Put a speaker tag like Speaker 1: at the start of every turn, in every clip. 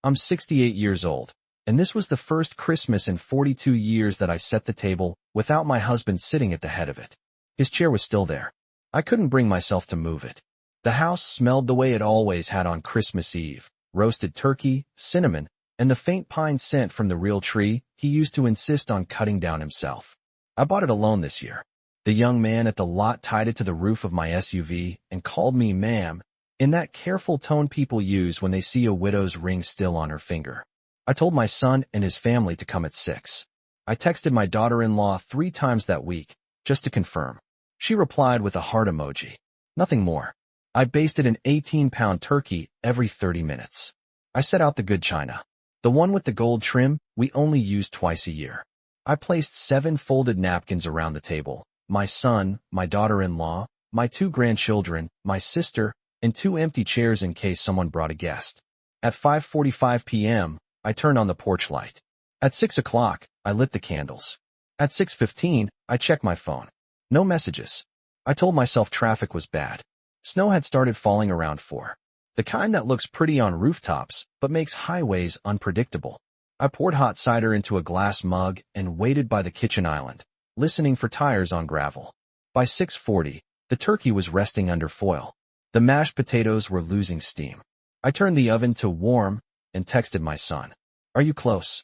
Speaker 1: I'm 68 years old, and this was the first Christmas in 42 years that I set the table without my husband sitting at the head of it. His chair was still there. I couldn't bring myself to move it. The house smelled the way it always had on Christmas Eve: roasted turkey, cinnamon, and the faint pine scent from the real tree he used to insist on cutting down himself. I bought it alone this year. The young man at the lot tied it to the roof of my SUV and called me ma'am, in that careful tone people use when they see a widow's ring still on her finger. I told my son and his family to come at 6. I texted my daughter-in-law 3 times that week, just to confirm. She replied with a heart emoji. Nothing more. I basted an 18-pound turkey every 30 minutes. I set out the good china. The one with the gold trim we only use twice a year. I placed 7 folded napkins around the table: my son, my daughter-in-law, my 2 grandchildren, my sister, and 2 empty chairs in case someone brought a guest. At 5:45 p.m., I turned on the porch light. At 6 o'clock, I lit the candles. At 6:15, I checked my phone. No messages. I told myself traffic was bad. Snow had started falling around 4. The kind that looks pretty on rooftops, but makes highways unpredictable. I poured hot cider into a glass mug and waited by the kitchen island, listening for tires on gravel. By 6:40, the turkey was resting under foil. The mashed potatoes were losing steam. I turned the oven to warm and texted my son. Are you close?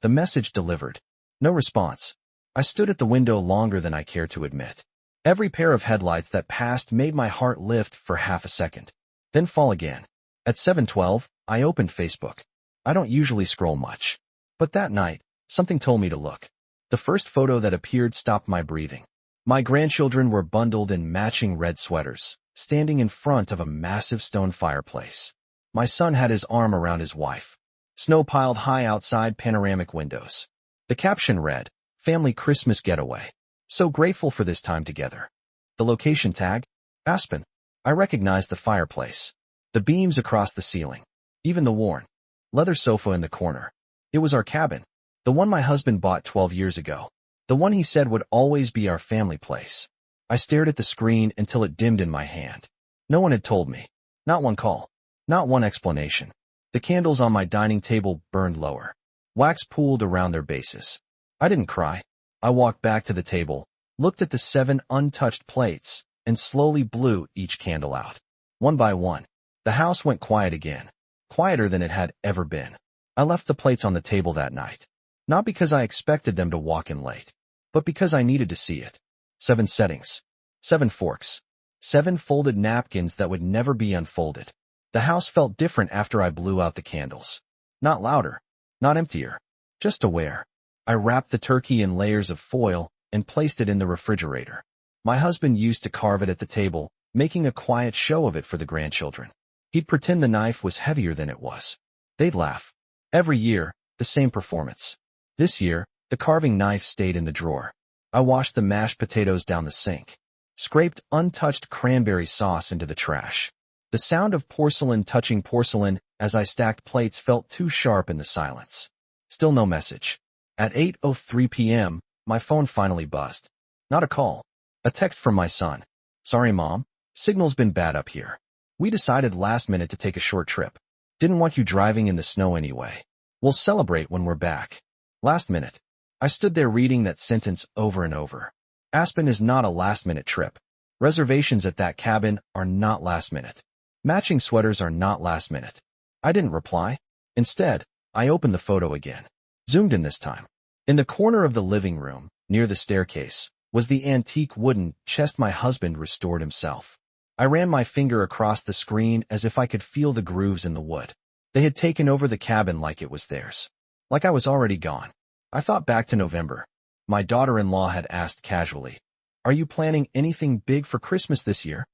Speaker 1: The message delivered. No response. I stood at the window longer than I cared to admit. Every pair of headlights that passed made my heart lift for half a second, then fall again. At 7:12, I opened Facebook. I don't usually scroll much, but that night, something told me to look. The first photo that appeared stopped my breathing. My grandchildren were bundled in matching red sweaters, standing in front of a massive stone fireplace. My son had his arm around his wife. Snow piled high outside panoramic windows. The caption read, "Family Christmas Getaway. So grateful for this time together." The location tag? Aspen. I recognized the fireplace, the beams across the ceiling, even the worn leather sofa in the corner. It was our cabin, the one my husband bought 12 years ago, the one he said would always be our family place. I stared at the screen until it dimmed in my hand. No one had told me. Not one call. Not one explanation. The candles on my dining table burned lower. Wax pooled around their bases. I didn't cry. I walked back to the table, looked at the 7 untouched plates, and slowly blew each candle out. One by one, the house went quiet again, quieter than it had ever been. I left the plates on the table that night, not because I expected them to walk in late, but because I needed to see it. 7 settings, 7 forks, 7 folded napkins that would never be unfolded. The house felt different after I blew out the candles. Not louder, not emptier, just aware. I wrapped the turkey in layers of foil and placed it in the refrigerator. My husband used to carve it at the table, making a quiet show of it for the grandchildren. He'd pretend the knife was heavier than it was. They'd laugh. Every year, the same performance. This year, the carving knife stayed in the drawer. I washed the mashed potatoes down the sink, scraped untouched cranberry sauce into the trash. The sound of porcelain touching porcelain as I stacked plates felt too sharp in the silence. Still no message. At 8:03 p.m., my phone finally buzzed. Not a call. A text from my son. "Sorry, Mom. Signal's been bad up here. We decided last minute to take a short trip. Didn't want you driving in the snow anyway. We'll celebrate when we're back." Last minute. I stood there reading that sentence over and over. Aspen is not a last-minute trip. Reservations at that cabin are not last minute. Matching sweaters are not last minute. I didn't reply. Instead, I opened the photo again. Zoomed in this time. In the corner of the living room, near the staircase, was the antique wooden chest my husband restored himself. I ran my finger across the screen as if I could feel the grooves in the wood. They had taken over the cabin like it was theirs. Like I was already gone. I thought back to November. My daughter-in-law had asked casually, "Are you planning anything big for Christmas this year?"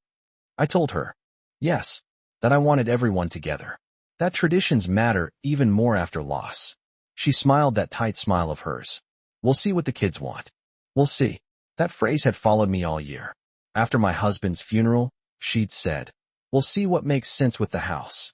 Speaker 1: I told her, yes, that I wanted everyone together. That traditions matter even more after loss. She smiled that tight smile of hers. "We'll see what the kids want. We'll see." That phrase had followed me all year. After my husband's funeral, she'd said, "We'll see what makes sense with the house."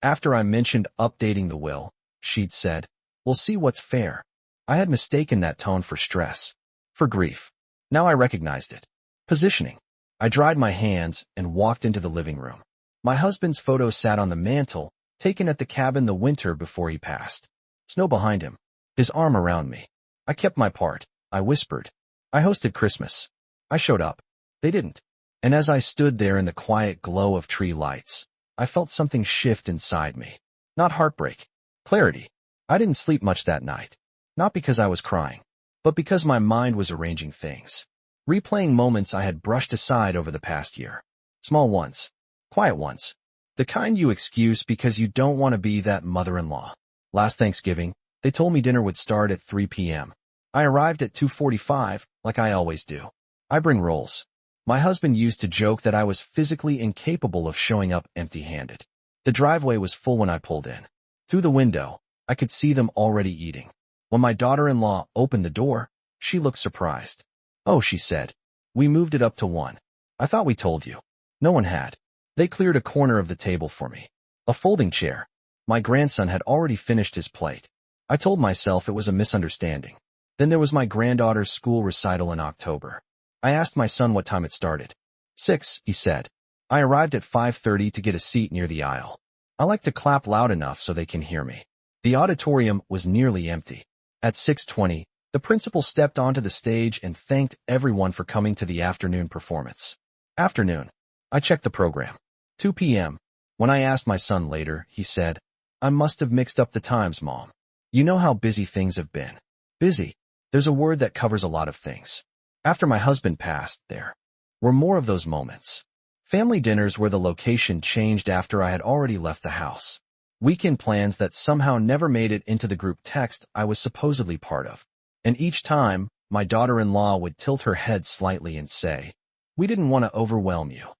Speaker 1: After I mentioned updating the will, she'd said, "We'll see what's fair." I had mistaken that tone for stress, for grief. Now I recognized it. Positioning. I dried my hands and walked into the living room. My husband's photo sat on the mantel, taken at the cabin the winter before he passed. Snow behind him, his arm around me. I kept my part. I whispered. I hosted Christmas. I showed up. They didn't. And as I stood there in the quiet glow of tree lights, I felt something shift inside me. Not heartbreak. Clarity. I didn't sleep much that night. Not because I was crying, but because my mind was arranging things. Replaying moments I had brushed aside over the past year. Small ones. Quiet ones. The kind you excuse because you don't want to be that mother-in-law. Last Thanksgiving, they told me dinner would start at 3 p.m. I arrived at 2:45, like I always do. I bring rolls. My husband used to joke that I was physically incapable of showing up empty-handed. The driveway was full when I pulled in. Through the window, I could see them already eating. When my daughter-in-law opened the door, she looked surprised. "Oh," she said. "We moved it up to 1. I thought we told you." No one had. They cleared a corner of the table for me. A folding chair. My grandson had already finished his plate. I told myself it was a misunderstanding. Then there was my granddaughter's school recital in October. I asked my son what time it started. 6, he said. I arrived at 5:30 to get a seat near the aisle. I like to clap loud enough so they can hear me. The auditorium was nearly empty. At 6:20, the principal stepped onto the stage and thanked everyone for coming to the afternoon performance. Afternoon. I checked the program. 2 p.m. When I asked my son later, he said, "I must have mixed up the times, Mom. You know how busy things have been." Busy. There's a word that covers a lot of things. After my husband passed, there were more of those moments. Family dinners where the location changed after I had already left the house. Weekend plans that somehow never made it into the group text I was supposedly part of. And each time, my daughter-in-law would tilt her head slightly and say, "We didn't want to overwhelm you."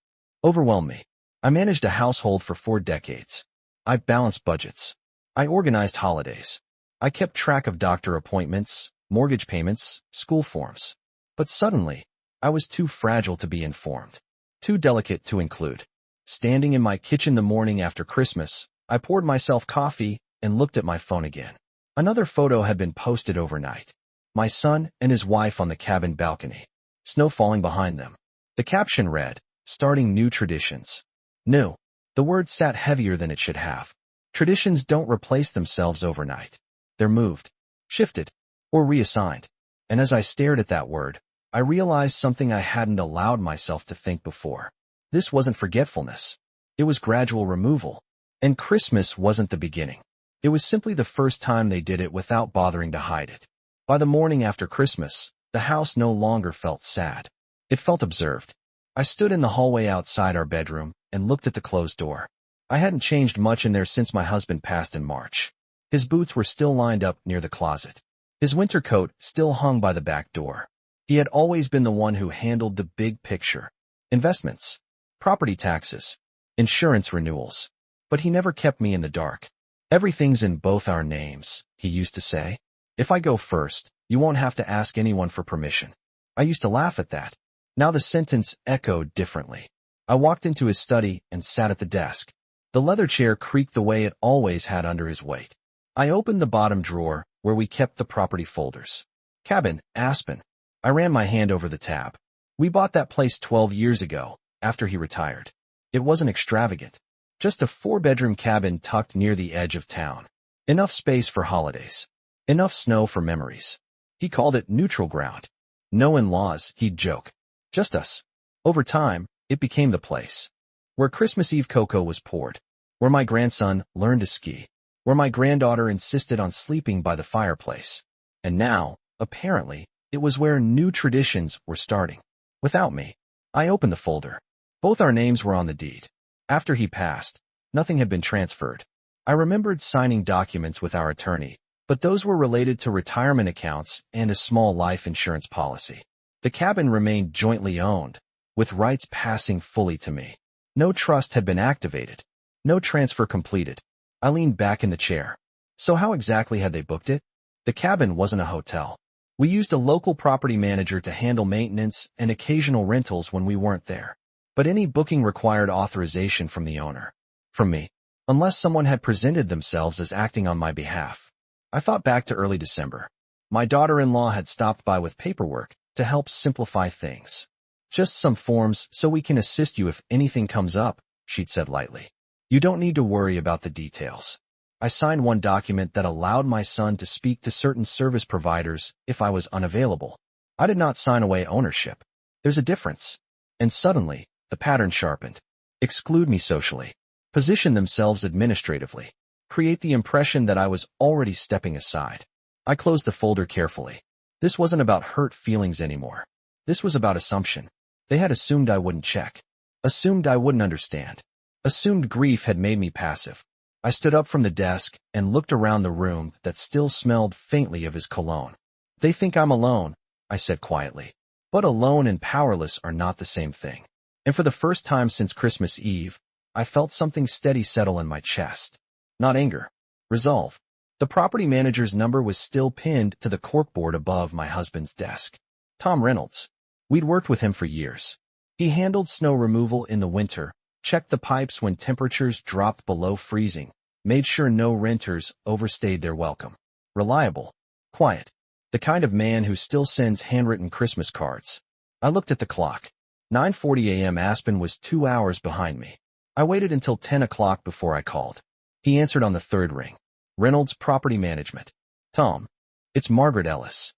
Speaker 1: Overwhelm me. I managed a household for 4 decades. I balanced budgets. I organized holidays. I kept track of doctor appointments, mortgage payments, school forms. But suddenly, I was too fragile to be informed. Too delicate to include. Standing in my kitchen the morning after Christmas, I poured myself coffee and looked at my phone again. Another photo had been posted overnight. My son and his wife on the cabin balcony. Snow falling behind them. The caption read, "Starting new traditions." New. The word sat heavier than it should have. Traditions don't replace themselves overnight. They're moved, shifted, or reassigned. And as I stared at that word, I realized something I hadn't allowed myself to think before. This wasn't forgetfulness. It was gradual removal. And Christmas wasn't the beginning. It was simply the first time they did it without bothering to hide it. By the morning after Christmas, the house no longer felt sad. It felt observed. I stood in the hallway outside our bedroom and looked at the closed door. I hadn't changed much in there since my husband passed in March. His boots were still lined up near the closet. His winter coat still hung by the back door. He had always been the one who handled the big picture. Investments, property taxes, insurance renewals. But he never kept me in the dark. "Everything's in both our names," he used to say. "If I go first, you won't have to ask anyone for permission." I used to laugh at that. Now the sentence echoed differently. I walked into his study and sat at the desk. The leather chair creaked the way it always had under his weight. I opened the bottom drawer, where we kept the property folders. Cabin, Aspen. I ran my hand over the tab. We bought that place 12 years ago, after he retired. It wasn't extravagant. Just a 4-bedroom cabin tucked near the edge of town. Enough space for holidays. Enough snow for memories. He called it neutral ground. No in-laws, he'd joke. Just us. Over time, it became the place. Where Christmas Eve cocoa was poured. Where my grandson learned to ski. Where my granddaughter insisted on sleeping by the fireplace. And now, apparently, it was where new traditions were starting. Without me. I opened the folder. Both our names were on the deed. After he passed, nothing had been transferred. I remembered signing documents with our attorney, but those were related to retirement accounts and a small life insurance policy. The cabin remained jointly owned, with rights passing fully to me. No trust had been activated. No transfer completed. I leaned back in the chair. So how exactly had they booked it? The cabin wasn't a hotel. We used a local property manager to handle maintenance and occasional rentals when we weren't there. But any booking required authorization from the owner. From me. Unless someone had presented themselves as acting on my behalf. I thought back to early December. My daughter-in-law had stopped by with paperwork to help simplify things. "Just some forms so we can assist you if anything comes up," she'd said lightly. You don't need to worry about the details. I signed one document that allowed my son to speak to certain service providers if I was unavailable. I did not sign away ownership. There's a difference. And suddenly, the pattern sharpened. Exclude me socially. Position themselves administratively. Create the impression that I was already stepping aside. I closed the folder carefully. This wasn't about hurt feelings anymore. This was about assumption. They had assumed I wouldn't check. Assumed I wouldn't understand. Assumed grief had made me passive. I stood up from the desk and looked around the room that still smelled faintly of his cologne. They think I'm alone, I said quietly. But alone and powerless are not the same thing. And for the first time since Christmas Eve, I felt something steady settle in my chest. Not anger. Resolve. The property manager's number was still pinned to the corkboard above my husband's desk. Tom Reynolds. We'd worked with him for years. He handled snow removal in the winter, checked the pipes when temperatures dropped below freezing, made sure no renters overstayed their welcome. Reliable. Quiet. The kind of man who still sends handwritten Christmas cards. I looked at the clock. 9:40 a.m. Aspen was 2 hours behind me. I waited until 10 o'clock before I called. He answered on the third ring. Reynolds Property Management. Tom. It's Margaret Ellis.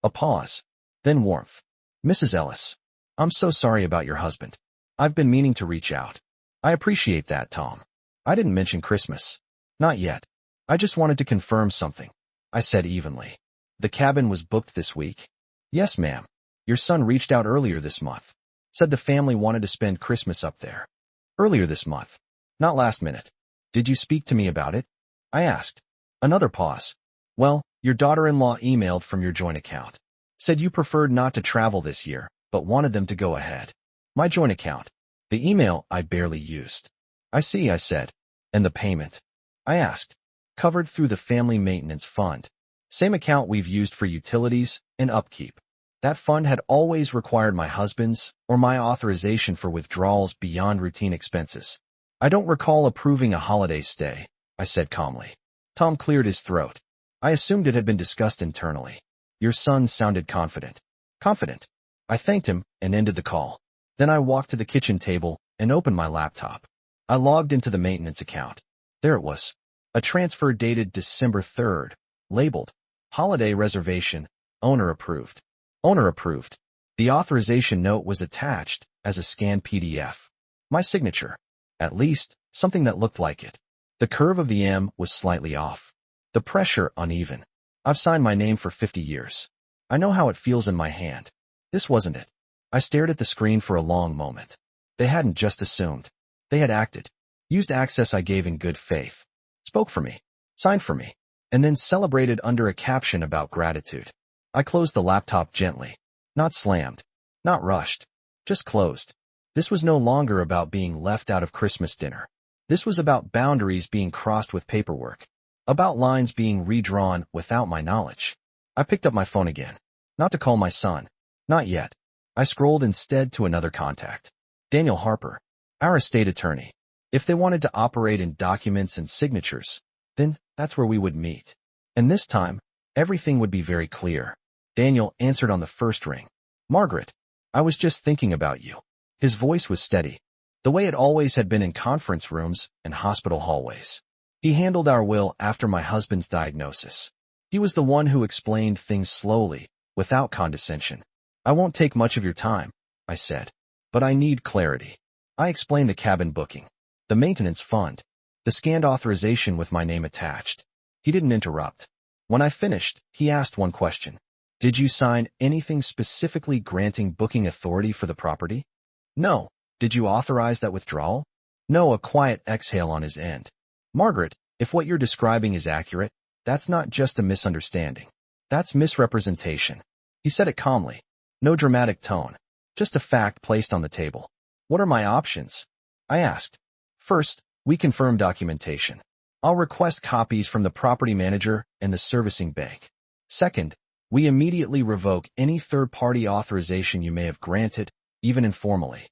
Speaker 1: A pause. Then warmth. Mrs. Ellis. I'm so sorry about your husband. I've been meaning to reach out. I appreciate that, Tom. I didn't mention Christmas. Not yet. I just wanted to confirm something. I said evenly. The cabin was booked this week. Yes, ma'am. Your son reached out earlier this month. Said the family wanted to spend Christmas up there. Earlier this month. Not last minute. Did you speak to me about it? I asked. Another pause. Well, your daughter-in-law emailed from your joint account. Said you preferred not to travel this year, but wanted them to go ahead. My joint account. The email I barely used. I see, I said. And the payment? I asked. Covered through the family maintenance fund. Same account we've used for utilities and upkeep. That fund had always required my husband's or my authorization for withdrawals beyond routine expenses. I don't recall approving a holiday stay, I said calmly. Tom cleared his throat. I assumed it had been discussed internally. Your son sounded confident. Confident. I thanked him and ended the call. Then I walked to the kitchen table and opened my laptop. I logged into the maintenance account. There it was. A transfer dated December 3rd, labeled Holiday Reservation, Owner Approved. Owner Approved. The authorization note was attached as a scanned PDF. My signature. At least, something that looked like it. The curve of the M was slightly off. The pressure uneven. I've signed my name for 50 years. I know how it feels in my hand. This wasn't it. I stared at the screen for a long moment. They hadn't just assumed. They had acted. Used access I gave in good faith. Spoke for me. Signed for me. And then celebrated under a caption about gratitude. I closed the laptop gently. Not slammed. Not rushed. Just closed. This was no longer about being left out of Christmas dinner. This was about boundaries being crossed with paperwork. About lines being redrawn without my knowledge. I picked up my phone again. Not to call my son. Not yet. I scrolled instead to another contact. Daniel Harper. Our estate attorney. If they wanted to operate in documents and signatures, then that's where we would meet. And this time, everything would be very clear. Daniel answered on the first ring. Margaret, I was just thinking about you. His voice was steady, the way it always had been in conference rooms and hospital hallways. He handled our will after my husband's diagnosis. He was the one who explained things slowly, without condescension. I won't take much of your time, I said, but I need clarity. I explained the cabin booking, the maintenance fund, the scanned authorization with my name attached. He didn't interrupt. When I finished, he asked one question. Did you sign anything specifically granting booking authority for the property? No. Did you authorize that withdrawal? No. A quiet exhale on his end. Margaret, if what you're describing is accurate, that's not just a misunderstanding. That's misrepresentation. He said it calmly. No dramatic tone. Just a fact placed on the table. What are my options? I asked. First, we confirm documentation. I'll request copies from the property manager and the servicing bank. Second, we immediately revoke any third-party authorization you may have granted, even informally.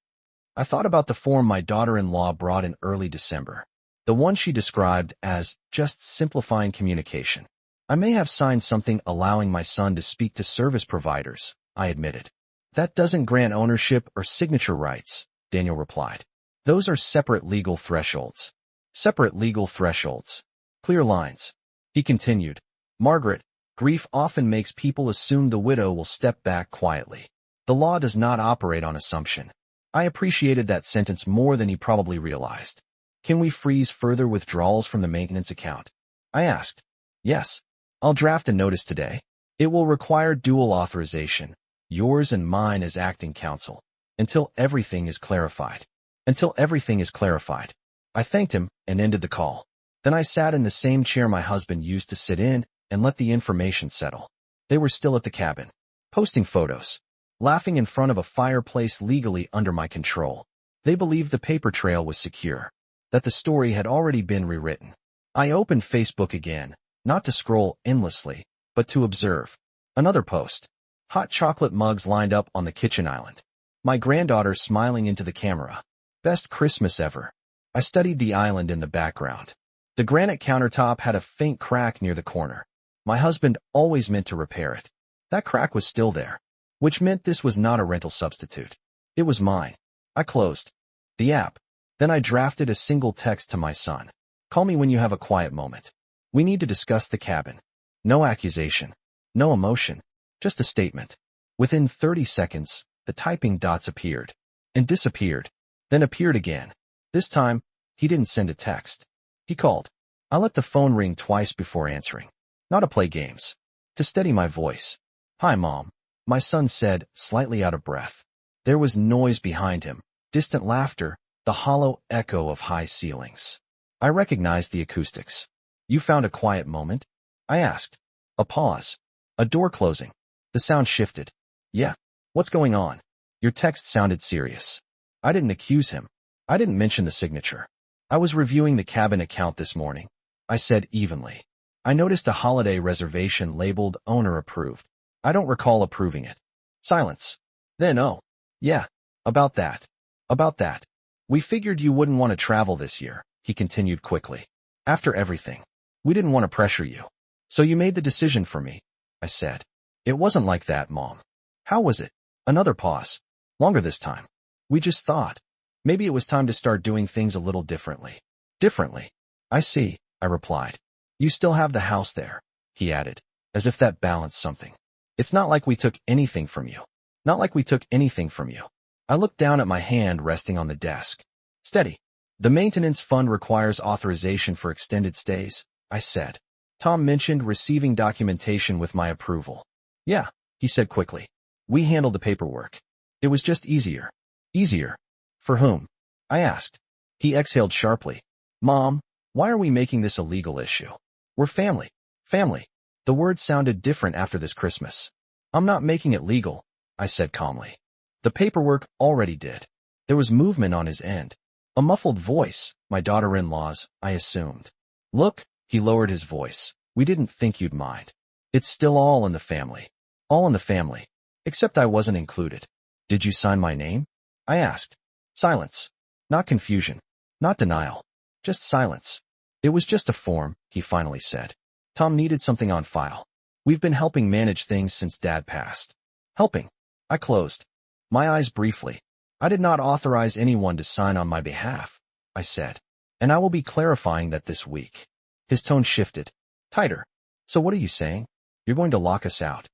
Speaker 1: I thought about the form my daughter-in-law brought in early December. The one she described as just simplifying communication. I may have signed something allowing my son to speak to service providers, I admitted. That doesn't grant ownership or signature rights, Daniel replied. Those are separate legal thresholds. Separate legal thresholds. Clear lines. He continued. Margaret, grief often makes people assume the widow will step back quietly. The law does not operate on assumption. I appreciated that sentence more than he probably realized. Can we freeze further withdrawals from the maintenance account? I asked. Yes. I'll draft a notice today. It will require dual authorization, yours and mine as acting counsel, until everything is clarified. Until everything is clarified. I thanked him and ended the call. Then I sat in the same chair my husband used to sit in and let the information settle. They were still at the cabin, posting photos, laughing in front of a fireplace legally under my control. They believed the paper trail was secure, that the story had already been rewritten. I opened Facebook again, not to scroll endlessly, but to observe. Another post. Hot chocolate mugs lined up on the kitchen island. My granddaughter smiling into the camera. Best Christmas ever. I studied the island in the background. The granite countertop had a faint crack near the corner. My husband always meant to repair it. That crack was still there, which meant this was not a rental substitute. It was mine. I closed the app. Then I drafted a single text to my son. Call me when you have a quiet moment. We need to discuss the cabin. No accusation. No emotion. Just a statement. Within 30 seconds, the typing dots appeared and disappeared, then appeared again. This time, he didn't send a text. He called. I let the phone ring twice before answering. Not to play games. To steady my voice. Hi, Mom. My son said, slightly out of breath. There was noise behind him, distant laughter, the hollow echo of high ceilings. I recognized the acoustics. You found a quiet moment? I asked. A pause. A door closing. The sound shifted. Yeah. What's going on? Your text sounded serious. I didn't accuse him. I didn't mention the signature. I was reviewing the cabin account this morning. I said evenly. I noticed a holiday reservation labeled owner approved. I don't recall approving it. Silence. Then, oh. Yeah. About that. About that. We figured you wouldn't want to travel this year, he continued quickly. After everything. We didn't want to pressure you. So you made the decision for me, I said. It wasn't like that, Mom. How was it? Another pause. Longer this time. We just thought. Maybe it was time to start doing things a little differently. Differently. I see, I replied. You still have the house there, he added, as if that balanced something. It's not like we took anything from you. Not like we took anything from you. I looked down at my hand resting on the desk. Steady. The maintenance fund requires authorization for extended stays, I said. Tom mentioned receiving documentation with my approval. Yeah, he said quickly. We handled the paperwork. It was just easier. Easier. For whom? I asked. He exhaled sharply. Mom, why are we making this a legal issue? We're family. Family. The word sounded different after this Christmas. I'm not making it legal, I said calmly. The paperwork already did. There was movement on his end. A muffled voice, my daughter-in-law's, I assumed. Look, he lowered his voice. We didn't think you'd mind. It's still all in the family. All in the family. Except I wasn't included. Did you sign my name? I asked. Silence. Not confusion. Not denial. Just silence. It was just a form, he finally said. Tom needed something on file. We've been helping manage things since Dad passed. Helping. I closed my eyes briefly. I did not authorize anyone to sign on my behalf, I said. And I will be clarifying that this week. His tone shifted. Tighter. So what are you saying? You're going to lock us out.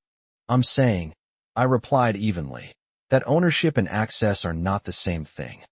Speaker 1: I'm saying, I replied evenly, that ownership and access are not the same thing.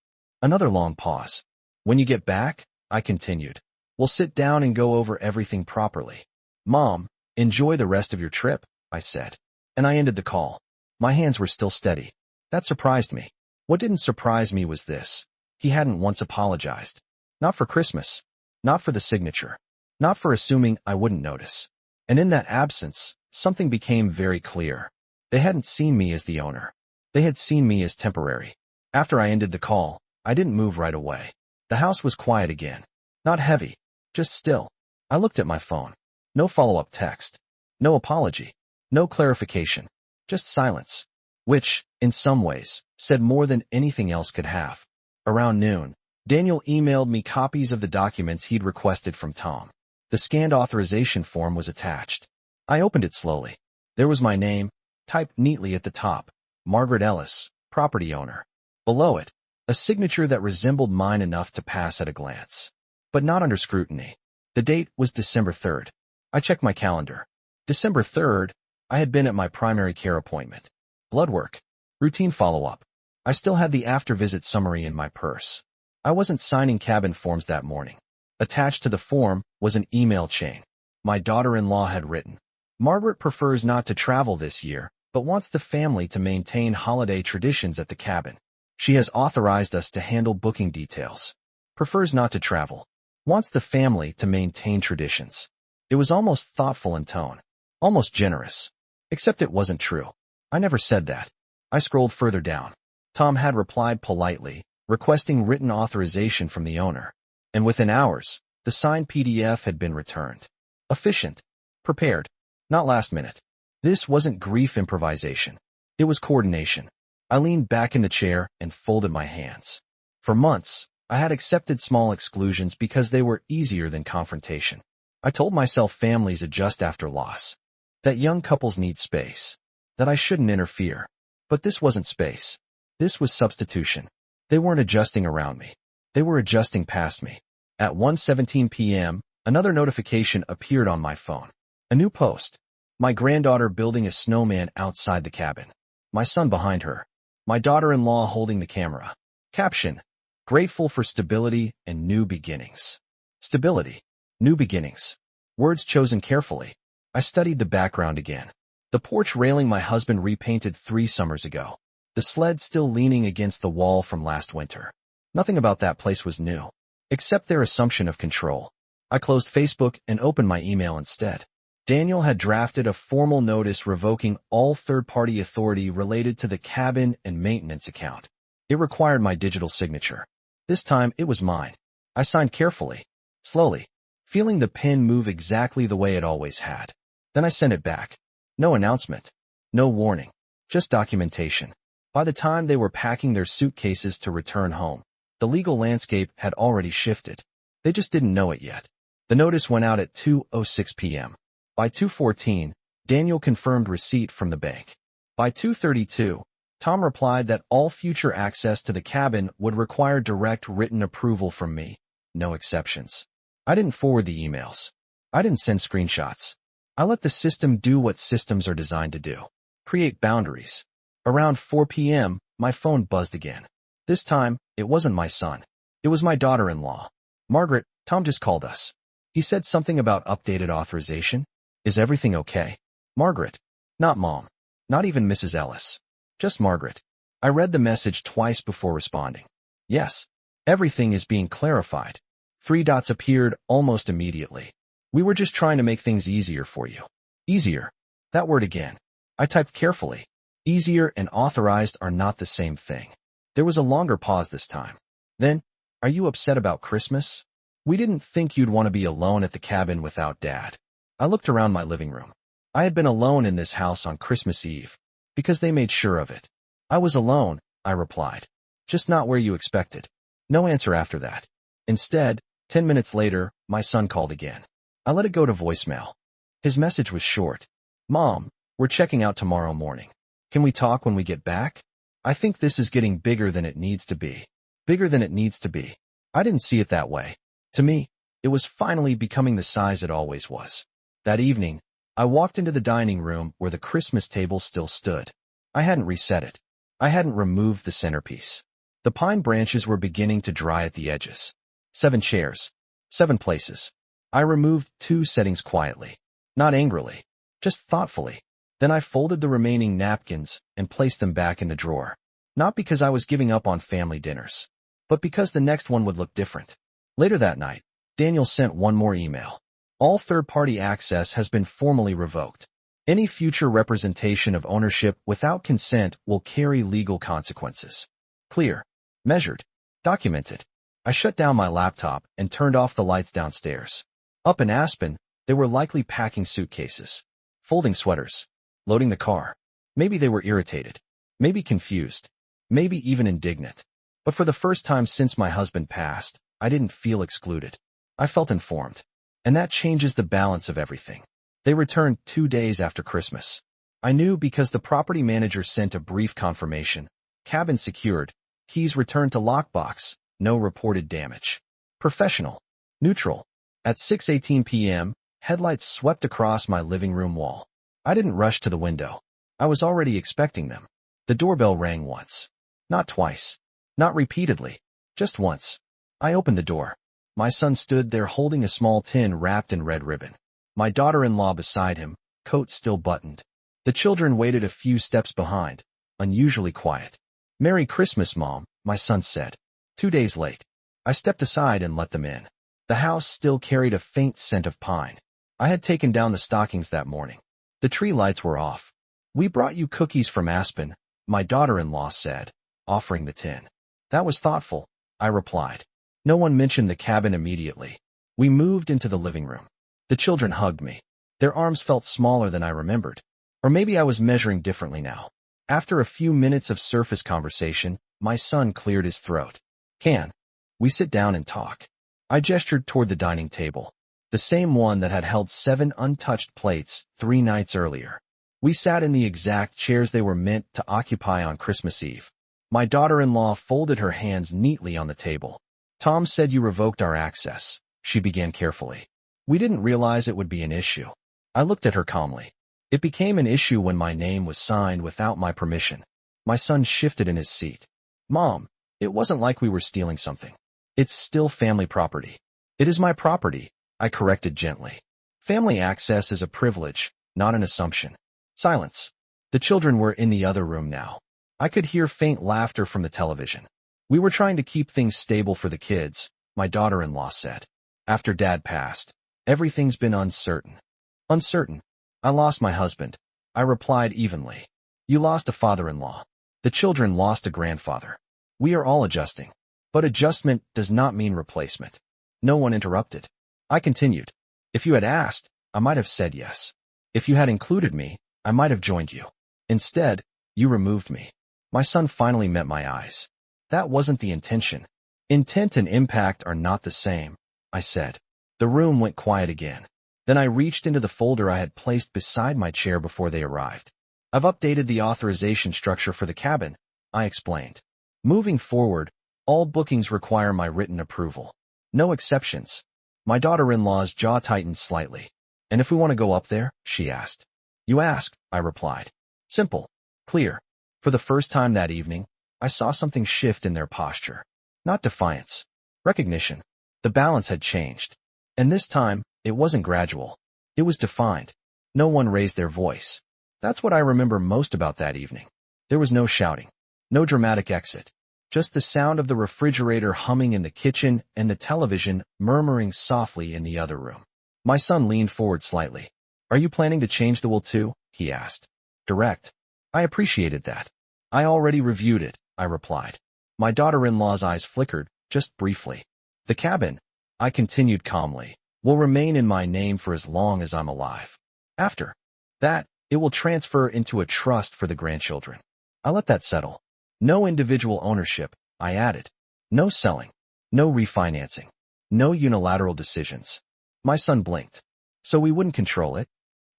Speaker 1: Another long pause. When you get back, I continued, we'll sit down and go over everything properly. Mom, enjoy the rest of your trip, I said. And I ended the call. My hands were still steady. That surprised me. What didn't surprise me was this. He hadn't once apologized. Not for Christmas. Not for the signature. Not for assuming I wouldn't notice. And in that absence, something became very clear. They hadn't seen me as the owner. They had seen me as temporary. After I ended the call, I didn't move right away. The house was quiet again. Not heavy. Just still. I looked at my phone. No follow-up text. No apology. No clarification. Just silence. Which, in some ways, said more than anything else could have. Around noon, Daniel emailed me copies of the documents he'd requested from Tom. The scanned authorization form was attached. I opened it slowly. There was my name, typed neatly at the top. Margaret Ellis, property owner. Below it, a signature that resembled mine enough to pass at a glance. but not under scrutiny. The date was December 3rd. I checked my calendar. December 3rd, I had been at my primary care appointment. Blood work. Routine follow-up. I still had the after-visit summary in my purse. I wasn't signing cabin forms that morning. Attached to the form was an email chain. My daughter-in-law had written, "Margaret prefers not to travel this year, but wants the family to maintain holiday traditions at the cabin. She has authorized us to handle booking details. Prefers not to travel. Wants the family to maintain traditions." It was almost thoughtful in tone. Almost generous. Except it wasn't true. I never said that. I scrolled further down. Tom had replied politely, requesting written authorization from the owner. And within hours, the signed PDF had been returned. Efficient. Prepared. Not last minute. This wasn't grief improvisation. It was coordination. I leaned back in the chair and folded my hands. For months, I had accepted small exclusions because they were easier than confrontation. I told myself families adjust after loss. That young couples need space. That I shouldn't interfere. But this wasn't space. This was substitution. They weren't adjusting around me. They were adjusting past me. At 1:17 p.m., another notification appeared on my phone. A new post. My granddaughter building a snowman outside the cabin. My son behind her. My daughter-in-law holding the camera. Caption. Grateful for stability and new beginnings. Stability. New beginnings. Words chosen carefully. I studied the background again. The porch railing my husband repainted 3 summers ago. The sled still leaning against the wall from last winter. Nothing about that place was new, except their assumption of control. I closed Facebook and opened my email instead. Daniel had drafted a formal notice revoking all third-party authority related to the cabin and maintenance account. It required my digital signature. This time, it was mine. I signed carefully, slowly, feeling the pen move exactly the way it always had. Then I sent it back. No announcement. No warning. Just documentation. By the time they were packing their suitcases to return home, the legal landscape had already shifted. They just didn't know it yet. The notice went out at 2:06 p.m. By 2:14, Daniel confirmed receipt from the bank. By 2:32, Tom replied that all future access to the cabin would require direct written approval from me. No exceptions. I didn't forward the emails. I didn't send screenshots. I let the system do what systems are designed to do. Create boundaries. Around 4 p.m., my phone buzzed again. This time, it wasn't my son. It was my daughter-in-law. "Margaret, Tom just called us. He said something about updated authorization. Is everything okay?" Margaret. Not Mom. Not even Mrs. Ellis. Just Margaret. I read the message twice before responding. Yes. Everything is being clarified. 3 dots appeared almost immediately. We were just trying to make things easier for you. Easier. That word again. I typed carefully. Easier and authorized are not the same thing. There was a longer pause this time. Then, "Are you upset about Christmas? We didn't think you'd want to be alone at the cabin without Dad." I looked around my living room. I had been alone in this house on Christmas Eve, because they made sure of it. "I was alone," I replied. "Just not where you expected." No answer after that. Instead, 10 minutes later, my son called again. I let it go to voicemail. His message was short. "Mom, we're checking out tomorrow morning. Can we talk when we get back? I think this is getting bigger than it needs to be." Bigger than it needs to be. I didn't see it that way. To me, it was finally becoming the size it always was. That evening, I walked into the dining room where the Christmas table still stood. I hadn't reset it. I hadn't removed the centerpiece. The pine branches were beginning to dry at the edges. 7 chairs. 7 places. I removed 2 settings quietly. Not angrily. Just thoughtfully. Then I folded the remaining napkins and placed them back in the drawer. Not because I was giving up on family dinners, but because the next one would look different. Later that night, Daniel sent one more email. "All third-party access has been formally revoked. Any future representation of ownership without consent will carry legal consequences." Clear. Measured. Documented. I shut down my laptop and turned off the lights downstairs. Up in Aspen, they were likely packing suitcases, folding sweaters, loading the car. Maybe they were irritated. Maybe confused. Maybe even indignant. But for the first time since my husband passed, I didn't feel excluded. I felt informed. And that changes the balance of everything. They returned 2 days after Christmas. I knew because the property manager sent a brief confirmation. Cabin secured. Keys returned to lockbox. No reported damage. Professional. Neutral. At 6:18 p.m., headlights swept across my living room wall. I didn't rush to the window. I was already expecting them. The doorbell rang once. Not twice. Not repeatedly. Just once. I opened the door. My son stood there holding a small tin wrapped in red ribbon. My daughter-in-law beside him, coat still buttoned. The children waited a few steps behind, unusually quiet. "Merry Christmas, Mom," my son said. 2 days late. I stepped aside and let them in. The house still carried a faint scent of pine. I had taken down the stockings that morning. The tree lights were off. "We brought you cookies from Aspen," my daughter-in-law said, offering the tin. "That was thoughtful," I replied. No one mentioned the cabin immediately. We moved into the living room. The children hugged me. Their arms felt smaller than I remembered. Or maybe I was measuring differently now. After a few minutes of surface conversation, my son cleared his throat. "Can we sit down and talk?" I gestured toward the dining table, the same one that had held 7 untouched plates 3 nights earlier. We sat in the exact chairs they were meant to occupy on Christmas Eve. My daughter-in-law folded her hands neatly on the table. "Tom said you revoked our access," she began carefully. "We didn't realize it would be an issue." I looked at her calmly. "It became an issue when my name was signed without my permission." My son shifted in his seat. "Mom, it wasn't like we were stealing something. It's still family property." "It is my property," I corrected gently. "Family access is a privilege, not an assumption." Silence. The children were in the other room now. I could hear faint laughter from the television. "We were trying to keep things stable for the kids," my daughter-in-law said. "After Dad passed, everything's been uncertain." "Uncertain? I lost my husband," I replied evenly. "You lost a father-in-law. The children lost a grandfather. We are all adjusting. But adjustment does not mean replacement." No one interrupted. I continued. "If you had asked, I might have said yes. If you had included me, I might have joined you. Instead, you removed me." My son finally met my eyes. "That wasn't the intention." "Intent and impact are not the same," I said. The room went quiet again. Then I reached into the folder I had placed beside my chair before they arrived. "I've updated the authorization structure for the cabin," I explained. "Moving forward, all bookings require my written approval. No exceptions." My daughter-in-law's jaw tightened slightly. "And if we want to go up there?" she asked. "You ask," I replied. Simple. Clear. For the first time that evening, I saw something shift in their posture. Not defiance. Recognition. The balance had changed. And this time, it wasn't gradual. It was defined. No one raised their voice. That's what I remember most about that evening. There was no shouting. No dramatic exit. Just the sound of the refrigerator humming in the kitchen and the television murmuring softly in the other room. My son leaned forward slightly. "Are you planning to change the will too?" he asked. Direct. I appreciated that. "I already reviewed it," I replied. My daughter-in-law's eyes flickered, just briefly. "The cabin," I continued calmly, "will remain in my name for as long as I'm alive. After that, it will transfer into a trust for the grandchildren." I let that settle. No individual ownership, I added. No selling. No refinancing. No unilateral decisions. My son blinked. "So we wouldn't control it?"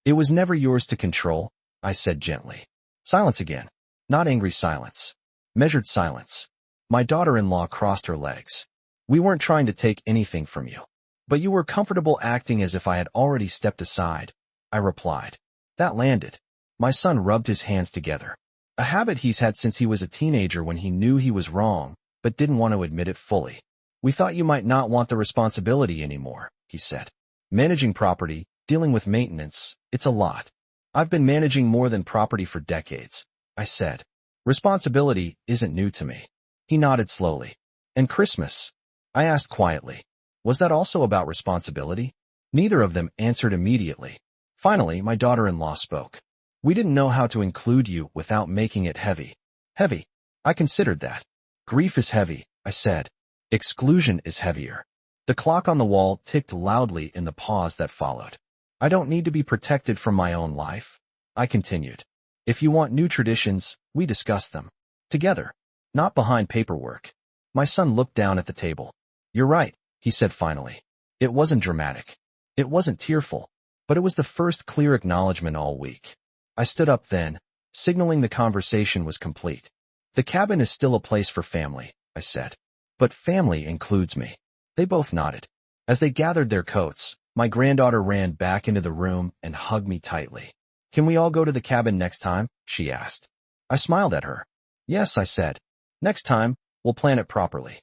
Speaker 1: "It was never yours to control," I said gently. Silence again. Not angry silence. Measured silence. My daughter-in-law crossed her legs. "We weren't trying to take anything from you. But you were comfortable acting as if I had already stepped aside," I replied. That landed. My son rubbed his hands together. "A habit he's had since he was a teenager when he knew he was wrong, but didn't want to admit it fully. We thought you might not want the responsibility anymore," he said. "Managing property, dealing with maintenance, it's a lot. I've been managing more than property for decades," I said. "Responsibility isn't new to me." He nodded slowly. "And Christmas?" I asked quietly. "Was that also about responsibility?" Neither of them answered immediately. Finally, my daughter-in-law spoke. "We didn't know how to include you without making it heavy." Heavy. I considered that. "Grief is heavy," I said. "Exclusion is heavier." The clock on the wall ticked loudly in the pause that followed. "I don't need to be protected from my own life," I continued. "If you want new traditions, we discuss them. Together. Not behind paperwork." My son looked down at the table. "You're right," he said finally. It wasn't dramatic. It wasn't tearful. But it was the first clear acknowledgement all week. I stood up then, signaling the conversation was complete. "The cabin is still a place for family," I said. "But family includes me." They both nodded. As they gathered their coats, my granddaughter ran back into the room and hugged me tightly. "Can we all go to the cabin next time?" she asked. I smiled at her. "Yes," I said. "Next time, we'll plan it properly."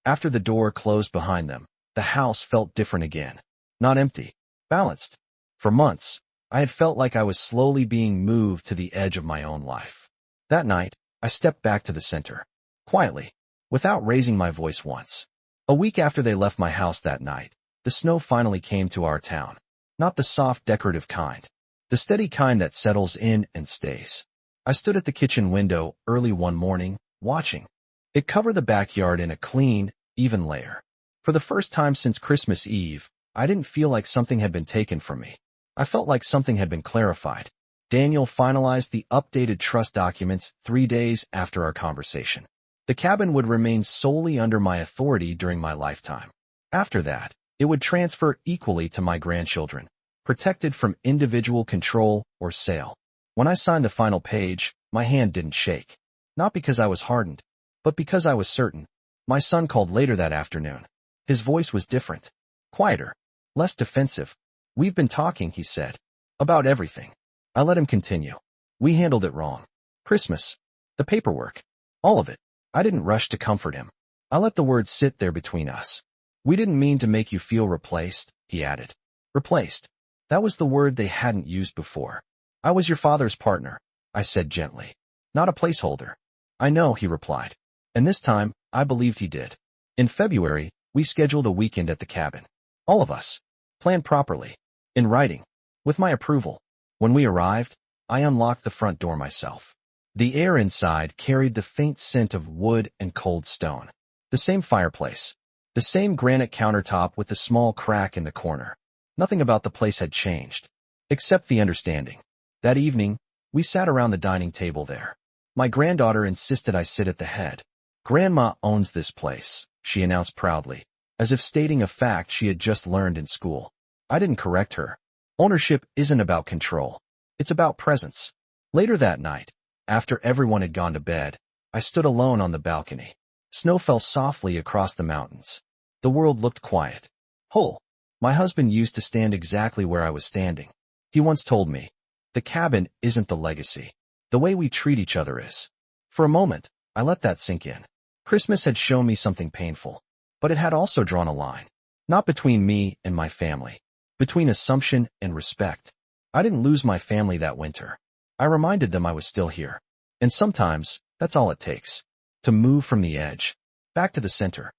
Speaker 1: After the door closed behind them, the house felt different again. Not empty, balanced. For months, I had felt like I was slowly being moved to the edge of my own life. That night, I stepped back to the center, quietly, without raising my voice once. A week after they left my house that night, the snow finally came to our town. Not the soft, decorative kind. The steady kind that settles in and stays. I stood at the kitchen window early one morning, watching. It covered the backyard in a clean, even layer. For the first time since Christmas Eve, I didn't feel like something had been taken from me. I felt like something had been clarified. Daniel finalized the updated trust documents 3 days after our conversation. The cabin would remain solely under my authority during my lifetime. After that, it would transfer equally to my grandchildren, protected from individual control or sale. When I signed the final page, my hand didn't shake. Not because I was hardened, but because I was certain. My son called later that afternoon. His voice was different. Quieter. Less defensive. "We've been talking," he said. "About everything." I let him continue. "We handled it wrong. Christmas. The paperwork. All of it." I didn't rush to comfort him. I let the words sit there between us. "We didn't mean to make you feel replaced," he added. Replaced. That was the word they hadn't used before. "I was your father's partner," I said gently. "Not a placeholder." "I know," he replied. And this time, I believed he did. In February, we scheduled a weekend at the cabin. All of us. Planned properly. In writing. With my approval. When we arrived, I unlocked the front door myself. The air inside carried the faint scent of wood and cold stone. The same fireplace. The same granite countertop with the small crack in the corner. Nothing about the place had changed. Except the understanding. That evening, we sat around the dining table there. My granddaughter insisted I sit at the head. "Grandma owns this place," she announced proudly, as if stating a fact she had just learned in school. I didn't correct her. Ownership isn't about control. It's about presence. Later that night, after everyone had gone to bed, I stood alone on the balcony. Snow fell softly across the mountains. The world looked quiet. Whole. My husband used to stand exactly where I was standing. He once told me, "The cabin isn't the legacy. The way we treat each other is." For a moment, I let that sink in. Christmas had shown me something painful, but it had also drawn a line. Not between me and my family. Between assumption and respect. I didn't lose my family that winter. I reminded them I was still here. And sometimes, that's all it takes. To move from the edge. Back to the center.